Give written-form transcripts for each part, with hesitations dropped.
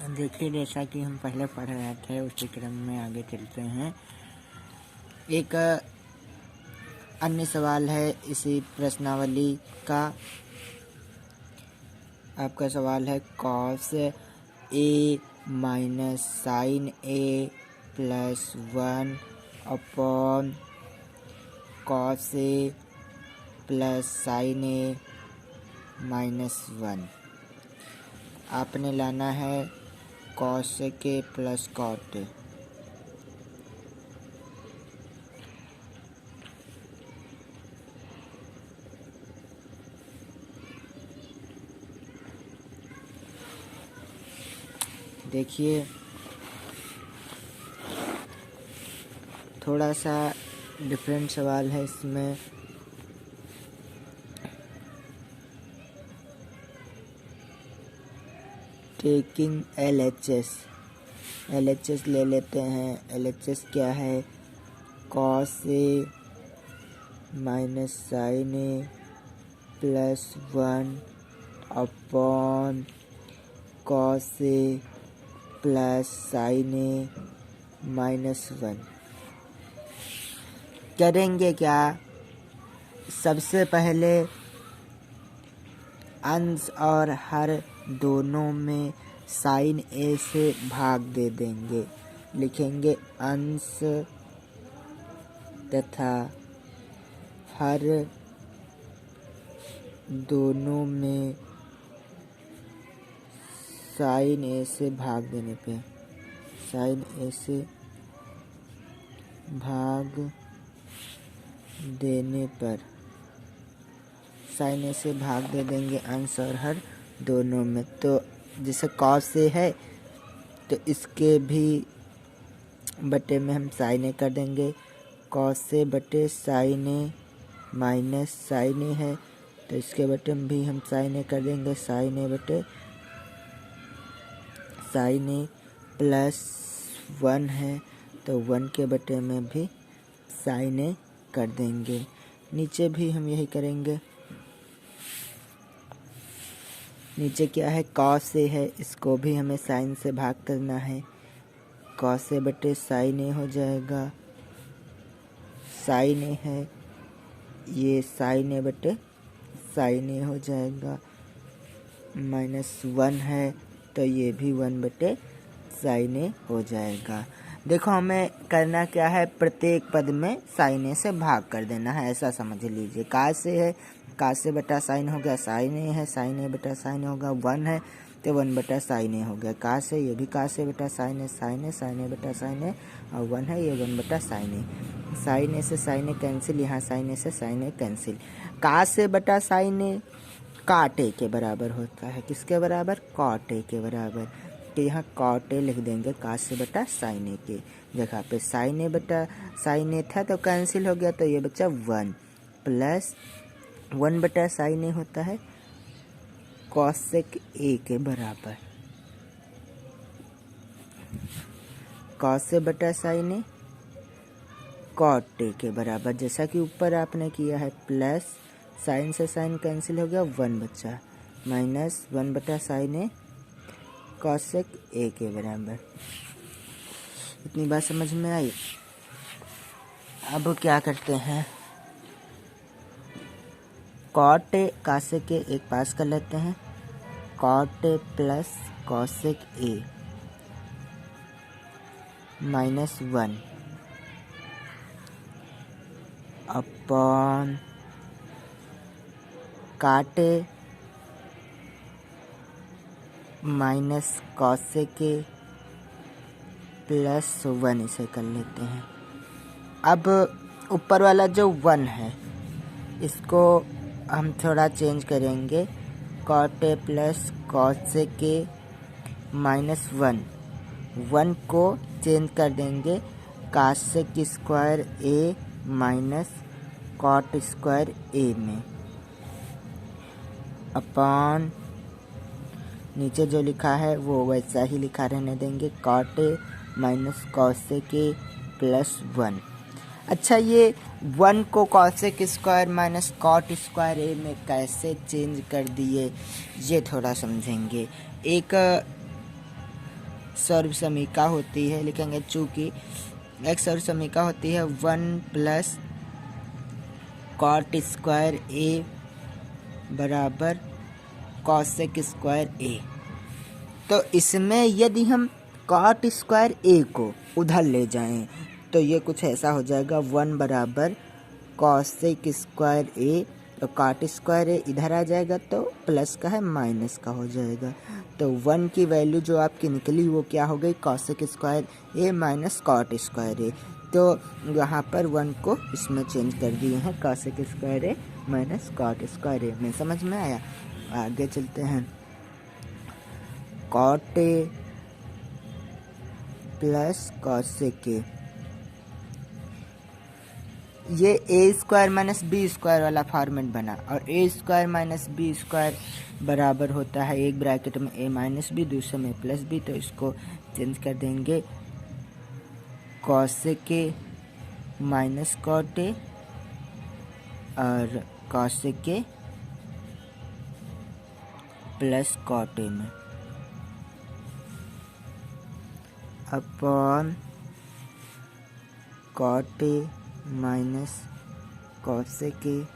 देखिए, जैसा कि हम पहले पढ़ रहे थे उसी क्रम में आगे चलते हैं। एक अन्य सवाल है इसी प्रश्नावली का। आपका सवाल है cos A minus sine A plus 1 upon cos A plus sine A minus 1। आपने लाना है कॉस के प्लस कॉट। देखिए, थोड़ा सा डिफरेंट सवाल है इसमें। टेकिंग LHS ले लेते हैं। LHS क्या है? Cos A minus sine A plus 1 upon cos A plus sine A minus 1। करेंगे क्या? सबसे पहले अंश और हर दोनों में साइन ए से भाग दे देंगे। लिखेंगे अंश तथा हर दोनों में साइन ए से भाग देने पे, साइन ए से भाग देने पर साइन ए से भाग दे देंगे अंश और हर दोनों में। तो जैसे कॉस ए है तो इसके भी बटे में हम साइन ए कर देंगे। कॉस ए बटे sign A minus sine A है तो इसके बटे में भी हम साइन ए कर देंगे। साइन ए बटे साइन ए प्लस 1 है तो 1 के बटे में भी साइन ए कर देंगे। नीचे भी हम यही करेंगे। नीचे क्या है? कॉस ए है, इसको भी हमें साइन से भाग करना है। कॉस ए बटे साइन ए हो जाएगा। साइन ए है, ये साइन ए बटे साइन ए हो जाएगा। माइनस 1 है तो ये भी 1 बटे साइन ए हो जाएगा। देखो, हमें करना क्या है? प्रत्येक पद में साइन ए से भाग कर देना है, ऐसा समझ लीजिए। कास ए है, कास ए बटा साइन हो गया, साइन ए है, साइन ए बटा साइन होगा। 1 है तो 1 बटा साइन ए हो गया। कास ए, ये भी कास ए बटा साइन ए, साइन ए, साइन ए बटा साइन ए, और 1 है, ये 1 बटा साइन ए। साइन ए से साइन ए कैंसिल, यहाँ साइन ए से साइन ए कैंसिल। कास ए बटा साइन ए काट ए के बराबर होता है। किसके बराबर? कॉट ए के बराबर। तो यहाँ कॉट ए लिख देंगे कास ए बटा साइन ए के जगह पे। साइन ए बटा साइन ए था तो कैंसिल हो गया, तो ये बचा 1 प्लस 1 बटा साइन ए होता है कॉसेक ए के बराबर। कॉस ए बटा साइन ए कॉट ए के बराबर, जैसा कि ऊपर आपने किया है। प्लस साइन से साइन कैंसिल हो गया, 1 बचा, माइनस 1 बटा साइन ए कॉसेक ए के बराबर। इतनी बात समझ में आई। अब क्या करते हैं? कॉट ए कॉसेक ए एक पास कर लेते हैं। Cot A plus cosec A minus 1 upon cot A minus cosec A plus 1, इसे कर लेते हैं। अब ऊपर वाला जो 1 है इसको हम थोड़ा चेंज करेंगे। Cot A plus cosec A minus 1 को चेंज कर देंगे cosec square A minus cot square A में, अपॉन नीचे जो लिखा है वो वैसा ही लिखा रहने देंगे। Cot A minus cosec A plus 1। अच्छा, ये 1 को cosec square minus cot square A में कैसे चेंज कर दिए, ये थोड़ा समझेंगे। एक सर्वसमीका होती है, लिखेंगे चूँकि एक सर्वसमीका होती है 1 प्लस कॉट स्क्वायर ए बराबर कॉसेक स्क्वायर ए। तो इसमें यदि हम कॉट स्क्वायर ए को उधर ले जाएं तो ये कुछ ऐसा हो जाएगा 1 बराबर कॉसेक स्क्वायर ए, तो कॉट स्क्वायर ए इधर आ जाएगा तो प्लस का है माइनस का हो जाएगा। तो 1 की वैल्यू जो आपकी निकली वो क्या हो गई, cosec square A minus cot square ए। तो यहाँ पर 1 को इसमें चेंज कर दिए हैं, cosec square A minus cot square A में। समझ में आया? आगे चलते हैं। Cot A plus cosec A, ये A square minus B square वाला फॉर्मेट बना, और A square minus B square बराबर होता है एक ब्रैकेट में ए माइनस बी, दूसरे में प्लस बी। तो इसको चेंज कर देंगे, cosec A minus cot A और cosec A plus cot A में upon cot A minus cosec A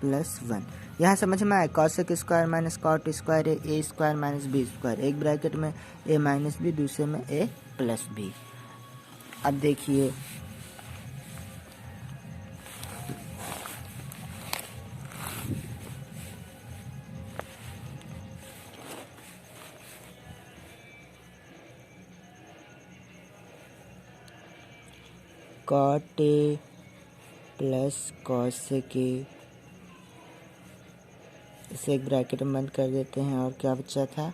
plus 1। यहाँ समझ में आया? Cosec square minus cot square A square minus B square, एक ब्रैकेट में ए माइनस बी, दूसरे में ए प्लस बी। अब देखिए cot A plus cosec A, इसे एक ब्रैकेट में बंद कर देते हैं, और क्या बचा था,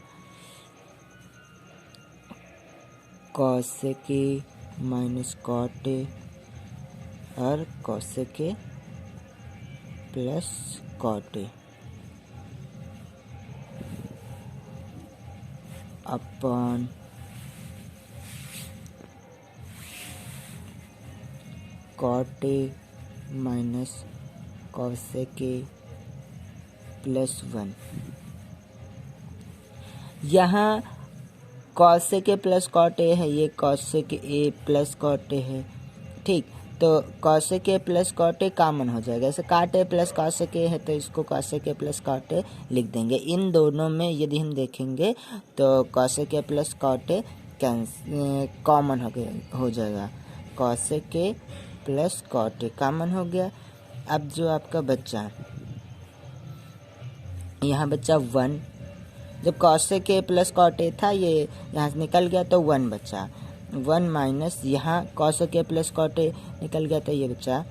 cosec A minus cot A और cosec A plus cot A upon cot A minus cosec A plus 1। यहाँ cosec A plus cot A है, ये cosec A plus cot A है, ठीक। तो cosec A plus cot A common हो जाएगा, ऐसे cot A plus cosec A है तो इसको cosec A plus cot A लिख देंगे। इन दोनों में यदि हम देखेंगे तो cosec A plus cot A common हो जाएगा, cosec A plus cot A common हो गया। अब जो आपका बच्चा यहाँ बच्चा 1, जब cosec A plus cot A था ये यहाँ से निकल गया तो 1 बचा, 1 माइनस यहाँ cosec A plus cot A निकल गया तो ये बचा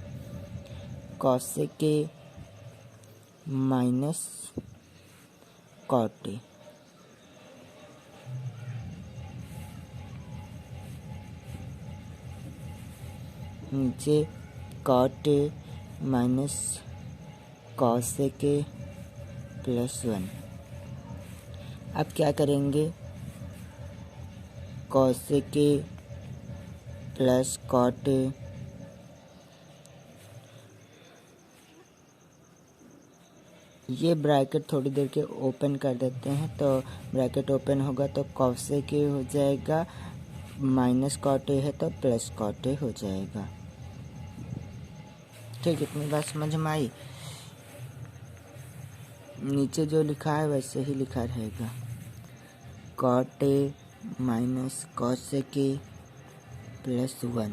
cosec A minus cot A. नीचे cot A minus cosec A plus 1। अब क्या करेंगे, cosec A plus cot A ये ब्रैकेट थोड़ी देर के ओपन कर देते हैं, तो ब्रैकेट ओपन होगा तो कॉसेक ए हो जाएगा, माइनस कॉट ए है तो प्लस कॉट ए हो जाएगा। ठीक, इतनी बात समझ में आई? नीचे जो लिखा है वैसे ही लिखा रहेगा, cot A minus cosec A plus 1,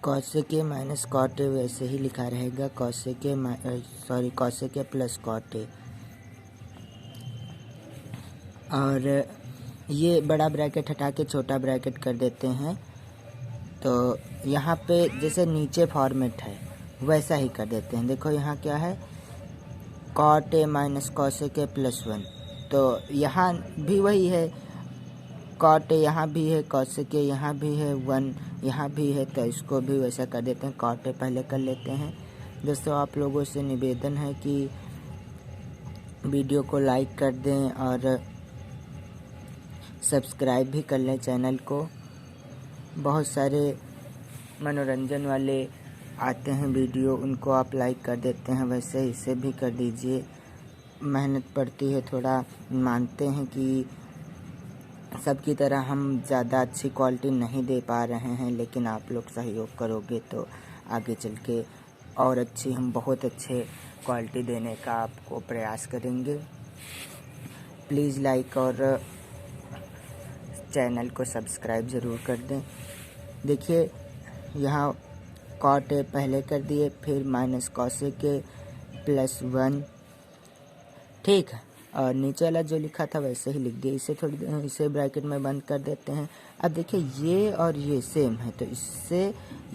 cosec A minus cot A वैसे ही लिखा रहेगा, cosec A plus cot A. और ये बड़ा ब्रैकेट हटा के छोटा ब्रैकेट कर देते हैं, तो यहाँ पे जैसे नीचे फॉर्मेट है वैसा ही कर देते हैं। देखो यहाँ क्या है, cot A minus cosec A plus 1, तो यहाँ भी वही है, कॉट ए यहाँ भी है, कॉसेक ए यहाँ भी है, 1 यहाँ भी है, तो इसको भी वैसा कर देते हैं। कॉट ए पहले कर लेते हैं। दोस्तों, आप लोगों से निवेदन है कि वीडियो को लाइक कर दें और सब्सक्राइब भी कर लें चैनल को। बहुत सारे मनोरंजन वाले आते हैं वीडियो, उनको आप लाइक कर देते हैं, वैसे इसे भी कर दीजिए। मेहनत पड़ती है थोड़ा, मानते हैं कि सबकी तरह हम ज़्यादा अच्छी क्वालिटी नहीं दे पा रहे हैं, लेकिन आप लोग सहयोग करोगे तो आगे चल के और अच्छी, हम बहुत अच्छे क्वालिटी देने का आपको प्रयास करेंगे। प्लीज़ लाइक और चैनल को सब्सक्राइब ज़रूर कर दें। देखिए यहाँ कॉट ए पहले कर दिए, फिर माइनस कॉसेक ए प्लस 1, ठीक है, और नीचे वाला जो लिखा था वैसे ही लिख दिया। इसे ब्रैकेट में बंद कर देते हैं। अब देखिए ये और ये सेम है तो इससे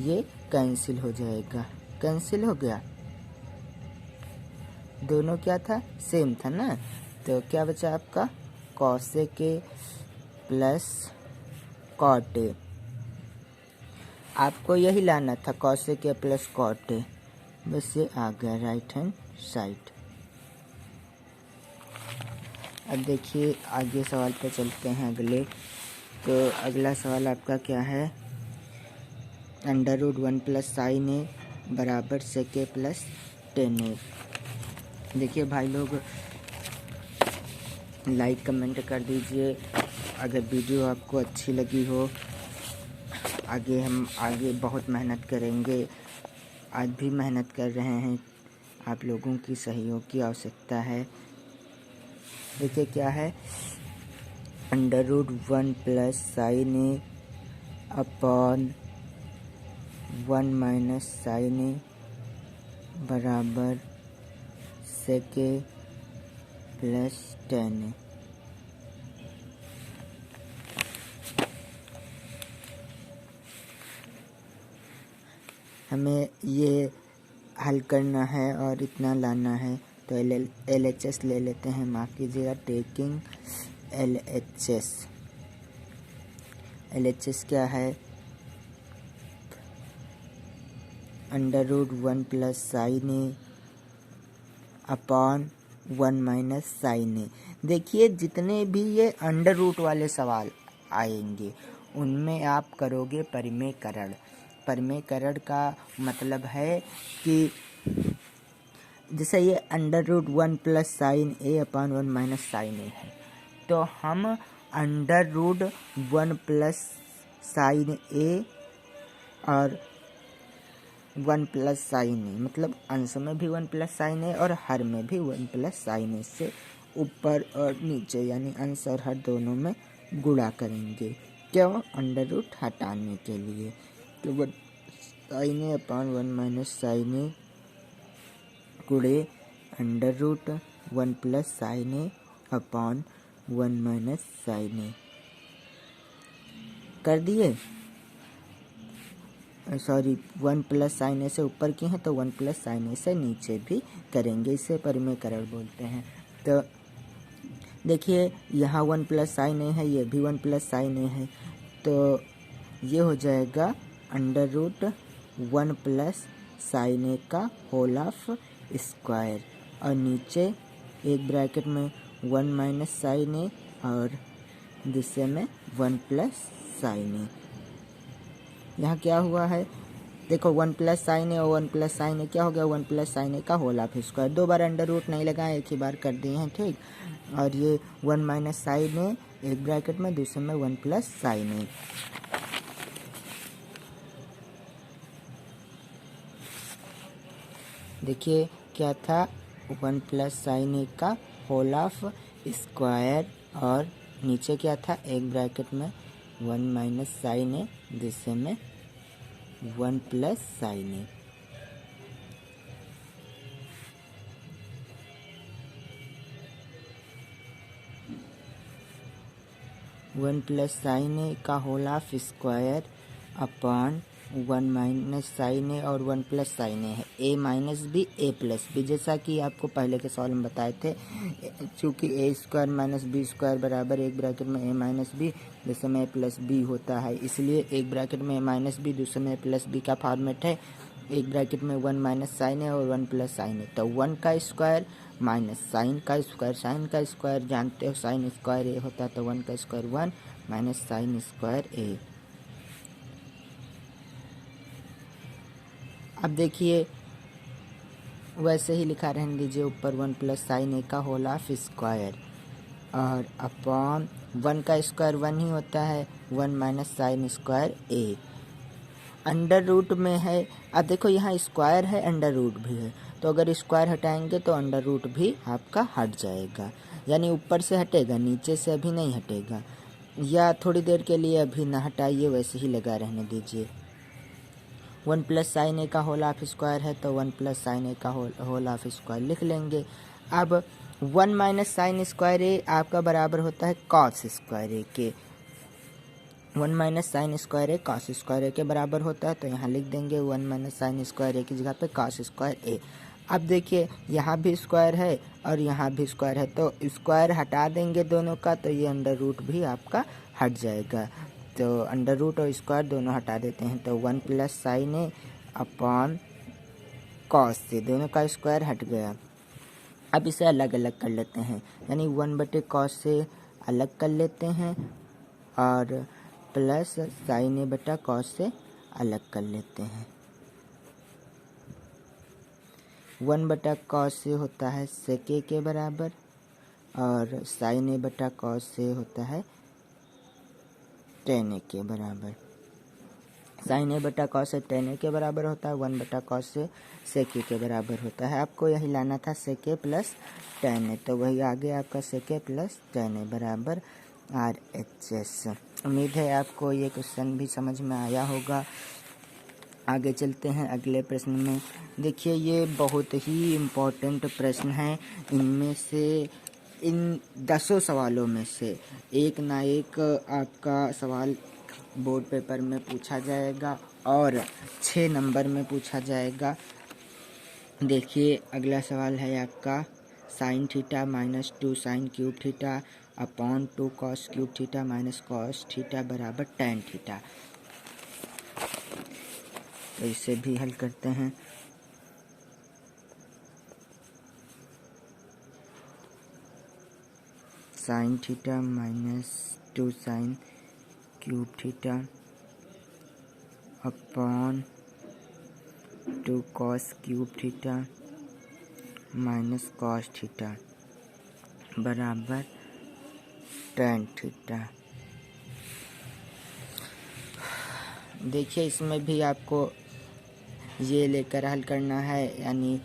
ये कैंसिल हो जाएगा। कैंसिल हो गया, दोनों क्या था, सेम था ना। तो क्या बचा आपका, cosec A plus cot A. आपको यही लाना था, cosec A plus cot A, बस ये आ गया राइट हैंड साइड। अब देखिए आगे सवाल पे चलते हैं अगले। तो अगला सवाल आपका क्या है, √1 प्लस साइन ए बराबर सेक ए प्लस 10 ए। देखिए भाई लोग लाइक कमेंट कर दीजिए अगर वीडियो आपको अच्छी लगी हो। हम आगे बहुत मेहनत करेंगे, आज भी मेहनत कर रहे हैं, आप लोगों की सहयोग की आवश्यकता है। देखिए क्या है, √1 प्लस साइन ए अपॉन 1 माइनस साइन ए बराबर सेक ए प्लस 10 ए। हमें ये हल करना है और इतना लाना है। तो LHS ले लेते हैं, माफ़ कीजिएगा, टेकिंग LHS। LHS क्या है, √1 प्लस साइन ए अपॉन 1 माइनस साइन ए। देखिए जितने भी ये अंडर रूट वाले सवाल आएंगे उनमें आप करोगे परिमेयकरण। परिमेयकरण का मतलब है कि जैसे ये √1 plus sine A upon 1 minus sine A है, तो हम √1 प्लस साइन ए और 1 प्लस साइन ए, मतलब अंश में भी 1 प्लस साइन ए और हर में भी 1 प्लस साइन ए से ऊपर और नीचे यानी अंश और हर दोनों में गुणा करेंगे। क्यों, अंडर रूट हटाने के लिए। तो 1 साइन ए अपॉन 1 माइनस साइन ए गुणे √1 प्लस साइन ए अपॉन 1 माइनस साइन ए कर दिए। सॉरी, 1 प्लस साइन ए से ऊपर की हैं तो 1 प्लस साइन ए से नीचे भी करेंगे, इसे परिमेयकरण बोलते हैं। तो देखिए यहाँ 1 प्लस साइन ए है, ये भी 1 प्लस साइन ए है, तो ये हो जाएगा √1 प्लस साइन ए का होल ऑफ स्क्वायर, और नीचे एक ब्रैकेट में 1 माइनस साइन ए और दूसरे में 1 प्लस साइन ए। यहाँ क्या हुआ है, देखो 1 प्लस साइन ए और 1 प्लस साइन ए क्या हो गया, 1 प्लस साइन ए का होल ऑफ स्क्वायर। 2 बार अंडर रूट नहीं लगाए, एक ही बार कर दिए हैं, ठीक। और ये 1 माइनस साइन ए एक ब्रैकेट में, दूसरे में 1 प्लस साइन ए। देखिए क्या था, 1 प्लस साइन ए का होल ऑफ स्क्वायर, और नीचे क्या था, एक ब्रैकेट में 1 माइनस साइन ए, दूसरे में 1 plus sine A. One plus sine A का whole of square upon 1 minus sine A और 1 प्लस साइन ए है, a minus B A plus B, जैसा कि आपको पहले के सवाल में बताए थे। चूँकि a square minus B square बराबर एक ब्रैकेट में a माइनस बी दूसरे में a प्लस बी होता है, इसलिए एक ब्रैकेट में a माइनस बी दूसरे में a प्लस बी का फॉर्मेट है। एक ब्रैकेट में 1 माइनस साइन ए और 1 प्लस साइन ए, तो 1 का स्क्वायर माइनस साइन का स्क्वायर, साइन का स्क्वायर जानते हो साइन स्क्वायर ए होता है, तो 1 का स्क्वायर 1 माइनस साइन स्क्वायर ए। अब देखिए वैसे ही लिखा रहने दीजिए, ऊपर 1 प्लस साइन ए का होल ऑफ स्क्वायर, और अपॉन 1 का स्क्वायर 1 ही होता है, 1 माइनस साइन स्क्वायर ए। अंडर रूट में है, अब देखो यहाँ स्क्वायर है, अंडर रूट भी है, तो अगर स्क्वायर हटाएंगे तो अंडर रूट भी आपका हट जाएगा, यानी ऊपर से हटेगा, नीचे से अभी नहीं हटेगा। या थोड़ी देर के लिए अभी ना हटाइए, वैसे ही लगा रहने दीजिए। 1 प्लस साइन ए का होल हाफ स्क्वायर है, तो 1 प्लस साइन ए का होल हाफ स्क्वायर लिख लेंगे। अब 1 माइनस साइन स्क्वायर ए आपका बराबर होता है कॉस स्क्वायर ए के। 1 माइनस साइन स्क्वायर ए कॉस स्क्वायर ए के बराबर होता है, तो यहाँ लिख देंगे 1 माइनस साइन स्क्वायर ए की जगह पे कॉस स्क्वायर ए। अब देखिए यहाँ भी स्क्वायर है और यहाँ भी स्क्वायर है, तो स्क्वायर हटा देंगे दोनों का, तो ये अंडर रूट भी आपका हट जाएगा। तो अंडर रूट और स्क्वायर दोनों हटा देते हैं, तो 1 प्लस साइन ए अपॉन कॉस से, दोनों का स्क्वायर हट गया। अब इसे अलग अलग कर लेते हैं, यानी 1/cos से अलग कर लेते हैं और प्लस साइन ए बटा कॉस से अलग कर लेते हैं। 1/cos से होता है sec ए के बराबर और साइन ए बटा कॉस से होता है tan ए के बराबर। साइन ए बटा कॉस से tan ए के बराबर होता है, 1/cos से sec ए के बराबर होता है। आपको यही लाना था sec ए प्लस tan ए, तो वही आ गया आपका sec ए प्लस tan ए बराबर RHS। उम्मीद है आपको ये क्वेश्चन भी समझ में आया होगा। आगे चलते हैं अगले प्रश्न में। देखिए ये बहुत ही इम्पोर्टेंट प्रश्न है, इनमें से इन 10 सवालों में से एक ना एक आपका सवाल बोर्ड पेपर में पूछा जाएगा और 6 नंबर में पूछा जाएगा। देखिए अगला सवाल है आपका sine theta minus 2 sine cube theta upon 2 cos cube theta minus cos theta बराबर tan थीटा। तो इसे भी हल करते हैं। Sine theta minus 2 sine cube theta upon 2 cos cube theta minus cos theta बराबर tan थीटा। देखिए इसमें भी आपको ये लेकर हल करना है, यानी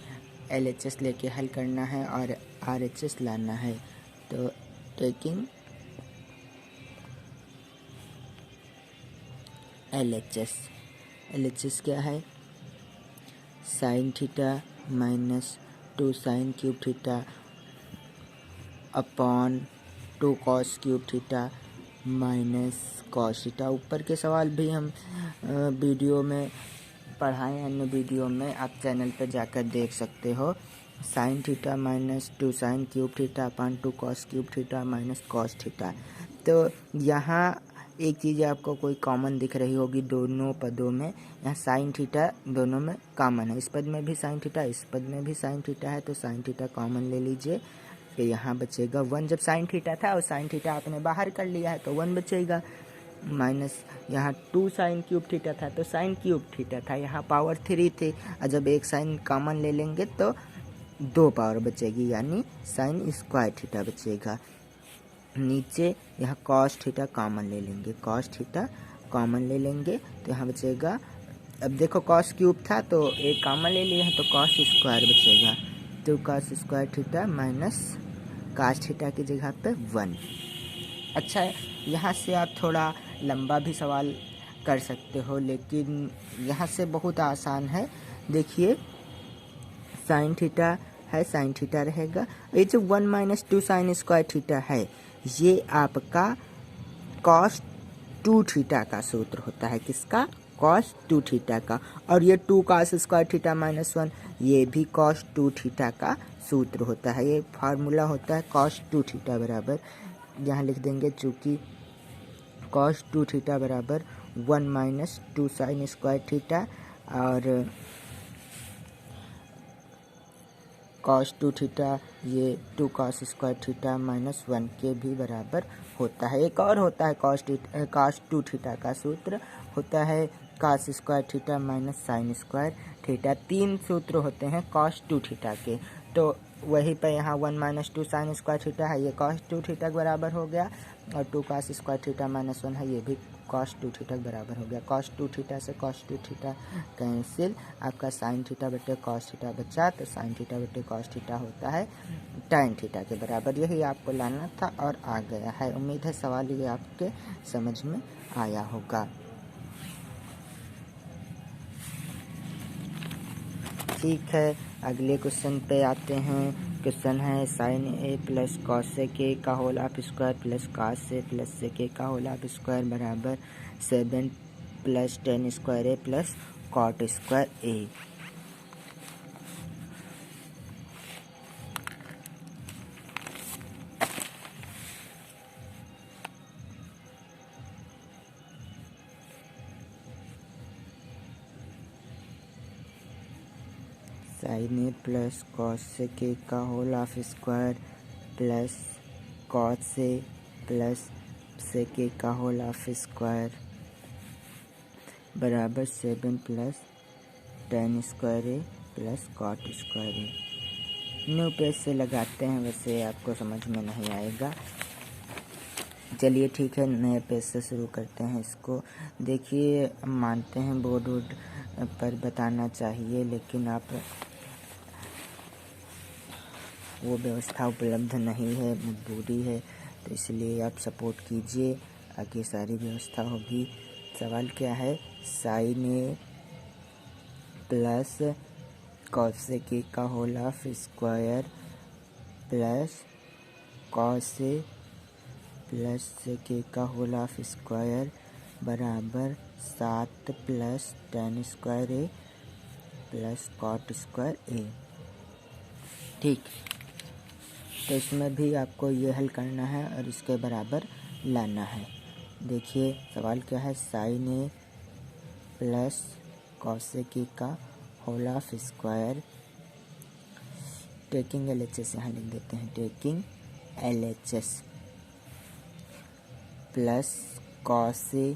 LHS लेके हल करना है और RHS लाना है। तो टेकिंग LHS क्या है, sine theta minus 2 sine cube theta upon 2 cos cube theta minus cos theta. ऊपर के सवाल भी हम वीडियो में पढ़ाएं, अन्य वीडियो में आप चैनल पर जाकर देख सकते हो। Sine theta minus 2 sine cube theta upon 2 cos cube theta minus cos theta. तो यहाँ एक चीज़ आपको कोई कॉमन दिख रही होगी दोनों पदों में, यहाँ साइन थीटा दोनों में कॉमन है, इस पद में भी साइन थीटा इस पद में भी साइन थीटा है, तो साइन थीटा कॉमन ले लीजिए। तो यहाँ बचेगा 1, जब साइन थीटा था और साइन थीटा आपने बाहर कर लिया है तो 1 बचेगा, माइनस यहाँ 2 साइन क्यूब थीटा था तो साइन क्यूब थीटा था, यहाँ पावर 3 थी, और जब एक साइन कॉमन ले लेंगे तो 2 पावर बचेगी, यानी साइन स्क्वायर थीटा बचेगा। नीचे यहाँ कॉस थीटा कॉमन ले लेंगे, कॉस थीटा कॉमन ले लेंगे तो यहाँ बचेगा, अब देखो कॉस क्यूब था तो एक कॉमन ले लिया है तो कॉस स्क्वायर बचेगा, तो cos square theta minus cos theta की जगह पे 1। अच्छा यहाँ से आप थोड़ा लंबा भी सवाल कर सकते हो, लेकिन यहाँ से बहुत आसान है। देखिए साइन थीटा है, साइन थीटा रहेगा, ये जो 1 माइनस 2 साइन स्क्वायर थीटा है ये आपका कॉस 2 थीटा का सूत्र होता है, किसका, कॉस 2 थीटा का, और ये 2 कॉस स्क्वायर थीटा माइनस 1 ये भी कॉस 2 थीटा का सूत्र होता है, ये फार्मूला होता है कॉस 2 थीटा बराबर, यहाँ लिख देंगे चूँकि कॉस 2 थीटा बराबर 1 माइनस 2 साइन स्क्वायर थीटा और कॉस 2 थीटा ये 2 कॉस स्क्वायर थीटा माइनस 1 के भी बराबर होता है। एक और होता है कॉस 2 थीटा का सूत्र होता है cos square theta minus sine square theta. 3 सूत्र होते हैं कॉस 2 थीटा के, तो वहीं पे यहाँ 1 माइनस 2 साइन स्क्वायर थीटा है, ये कॉस 2 थीटा के बराबर हो गया, और 2 कॉस स्क्वायर थीटा माइनस 1 है, ये भी कॉस 2 थीटा के बराबर हो गया। कॉस 2 थीटा से कॉस 2 थीटा कैंसिल, आपका साइन थीटा बटे कॉस थीटा बचा, तो साइन थीटा बटे कॉस थीटा होता है tan थीटा के बराबर। यही आपको लाना था और आ गया है। उम्मीद है सवाल ये आपके समझ में आया होगा। ठीक है, अगले क्वेश्चन पे आते हैं। क्वेश्चन है साइन ए प्लस कॉस के का whole of square plus cos A plus sec का होल ऑफ स्क्वायर बराबर 7 plus tan square A plus cot square A. Sine A plus cos के का whole of square plus cos A plus sec का whole of square बराबर 7 plus tan square A plus cot square A. New page से लगाते हैं, वैसे आपको समझ में नहीं आएगा। चलिए ठीक है, नए पेज से शुरू करते हैं इसको। देखिए, मानते हैं बोर्ड वोर्ड पर बताना चाहिए, लेकिन आप वो व्यवस्था उपलब्ध नहीं है, मजबूरी है, तो इसलिए आप सपोर्ट कीजिए, आगे सारी व्यवस्था होगी। सवाल क्या है, साइन ए प्लस कॉस के का whole of square plus cos A plus sec का होल ऑफ स्क्वायर बराबर 7 plus tan square A plus cot square A. ठीक, तो इसमें भी आपको ये हल करना है और इसके बराबर लाना है। देखिए सवाल क्या है, साइन ए प्लस कॉस के का whole of square, taking LHS यहाँ लिख देते हैं, taking LHS plus cos A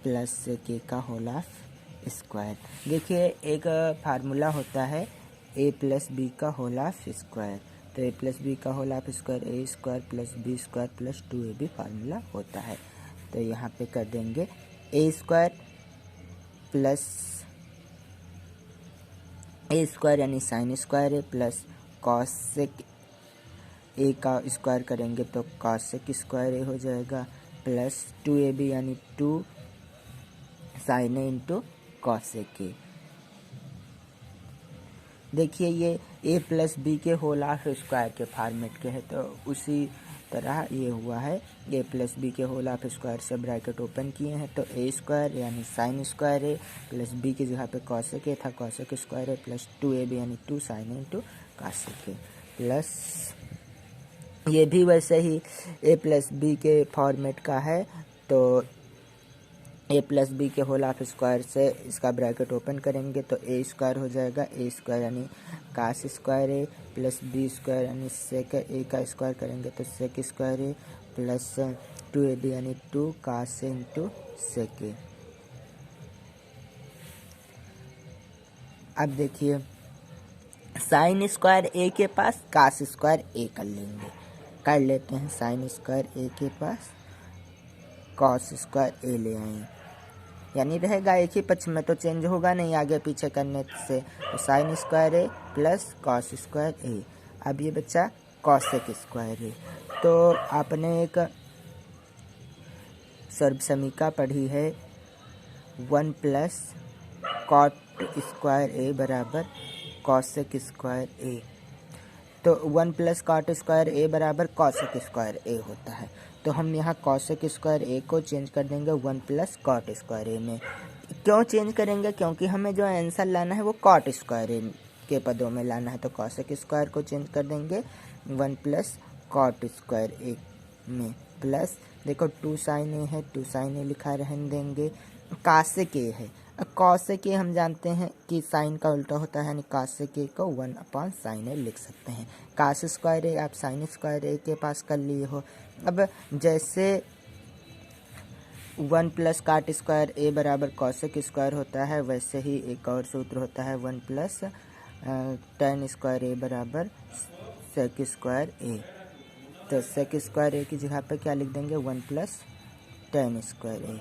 plus के का होल ऑफ स्क्वायर। देखिए एक फार्मूला होता है a प्लस बी का होल ऑफ स्क्वायर, तो a प्लस बी का whole of square a square plus B square plus 2ab formula होता है। तो यहाँ पे कर देंगे a square plus a square यानी sine square A plus cosec A का स्क्वायर करेंगे तो कॉसेक स्क्वायर ए हो जाएगा, प्लस 2ab यानी 2 sine A into cosec A. देखिए ये a प्लस बी के होल ऑफ स्क्वायर के फॉर्मेट के है, तो उसी तरह ये हुआ है। a प्लस बी के होल ऑफ स्क्वायर से ब्रैकेट ओपन किए हैं, तो a स्क्वायर यानी sine square A plus B की जगह पे कॉसेक ए था, cosec square A plus 2ab यानी 2 sine A into cosec A, plus ये भी वैसे ही a प्लस बी के फॉर्मेट का है, तो a प्लस बी के होल ऑफ स्क्वायर से इसका ब्रैकेट ओपन करेंगे तो a स्क्वायर हो जाएगा, a स्क्वायर यानी कास square A plus B square यानी सेक ए का स्क्वायर करेंगे तो sec square A plus 2ab यानी 2 कास ए इंटू सेक ए। अब देखिए साइन स्क्वायर ए के पास कास स्क्वायर ए कर लेते हैं। साइन स्क्वायर ए के पास कॉस स्क्वायर ए ले आए, यानी रहेगा एक ही पक्ष में, तो चेंज होगा नहीं आगे पीछे करने से, तो sign square A plus cos square ए। अब ये बच्चा कॉसेक स्क्वायर ए, तो आपने एक सर्वसमीका पढ़ी है 1 प्लस कॉट स्क्वायर ए बराबर कॉसेक स्क्वायर ए, तो 1 प्लस कॉट स्क्वायर ए बराबर कॉसेक स्क्वायर ए होता है। तो हम यहाँ कॉसेक स्क्वायर ए को चेंज कर देंगे 1 प्लस कॉट स्क्वायर ए में। क्यों चेंज करेंगे, क्योंकि हमें जो आंसर लाना है वो कॉट स्क्वायर ए के पदों में लाना है, तो कॉसेक स्क्वायर को चेंज कर देंगे 1 प्लस कॉट स्क्वायर ए में, प्लस देखो 2 साइन ए है, 2 साइन ए लिखा रहने देंगे, कॉसेक ए है। अब कॉसेक ए हम जानते हैं कि साइन का उल्टा होता है, यानी कॉसेक ए को 1/sin ए लिख सकते हैं। कॉस स्क्वायर ए आप साइन स्क्वायर ए के पास कर लिए हो। अब जैसे 1 प्लस कॉट स्क्वायर ए बराबर कॉसेक स्क्वायर होता है, वैसे ही एक और सूत्र होता है 1 प्लस tan स्क्वायर ए बराबर सेक स्क्वायर ए। तो सेक स्क्वायर ए की जगह पे क्या लिख देंगे, 1 plus tan square A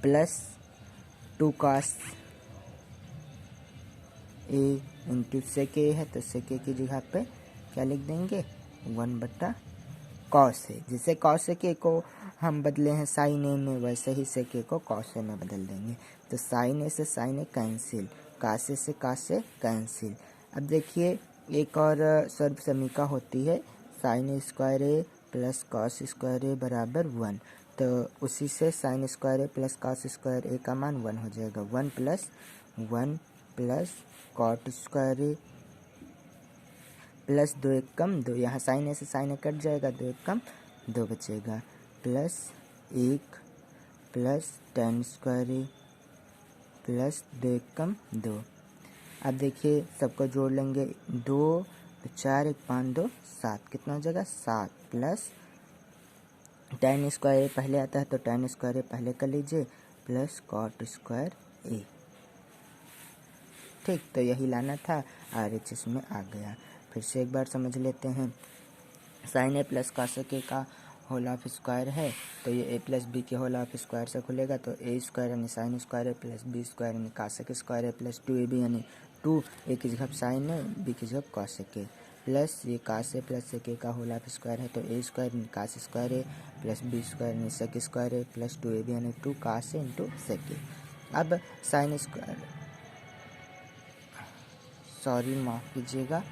plus 2 cos A into sec ए है, तो सेक ए की जगह पे क्या लिख देंगे, 1 बटा कॉस ए। जिसे कॉस ए को हम बदले हैं साइन ए में, वैसे ही सेक ए को कॉस ए में बदल देंगे। तो साइन ए से साइन ए कैंसिल, कास ए से कास ए कैंसिल। अब देखिए एक और सर्व समीका होती है, sign square A plus cos square ए बराबर 1। तो उसी से sign square A plus cos square ए का मान 1 हो जाएगा। 1 plus cot square A plus 2 एक कम 2, यहाँ साइन ए से साइन ए कट जाएगा, 2 एक कम 2 बचेगा, plus 1 plus tan square A plus 2 एक कम 2। अब देखिए सबको जोड़ लेंगे, 2 4 1 5 2 7, कितना हो जाएगा 7, प्लस tan स्क्वायर ए पहले आता है तो tan स्क्वायर ए पहले कर लीजिए, प्लस कॉट स्क्वायर ए। ठीक, तो यही लाना था, RHS में आ गया। फिर से एक बार समझ लेते हैं, sine A plus cosec A का होल ऑफ स्क्वायर है, तो ये ए प्लस बी के होल ऑफ स्क्वायर से खुलेगा, तो ए स्क्वायर यानी sine square A plus B square यानी cosec square A plus 2ab यानी 2 ए की जगह साइन ए, बी की जगह कॉसेक ए, प्लस ये कास ए प्लस सेक ए का होल ऑफ स्क्वायर है, तो ए स्क्वायर यानी कास square A plus B square यानी sec square A plus 2ab यानी 2 कास ए इंटू सेक ए। अब साइन स्क्वायर, सॉरी माफ़ कीजिएगा,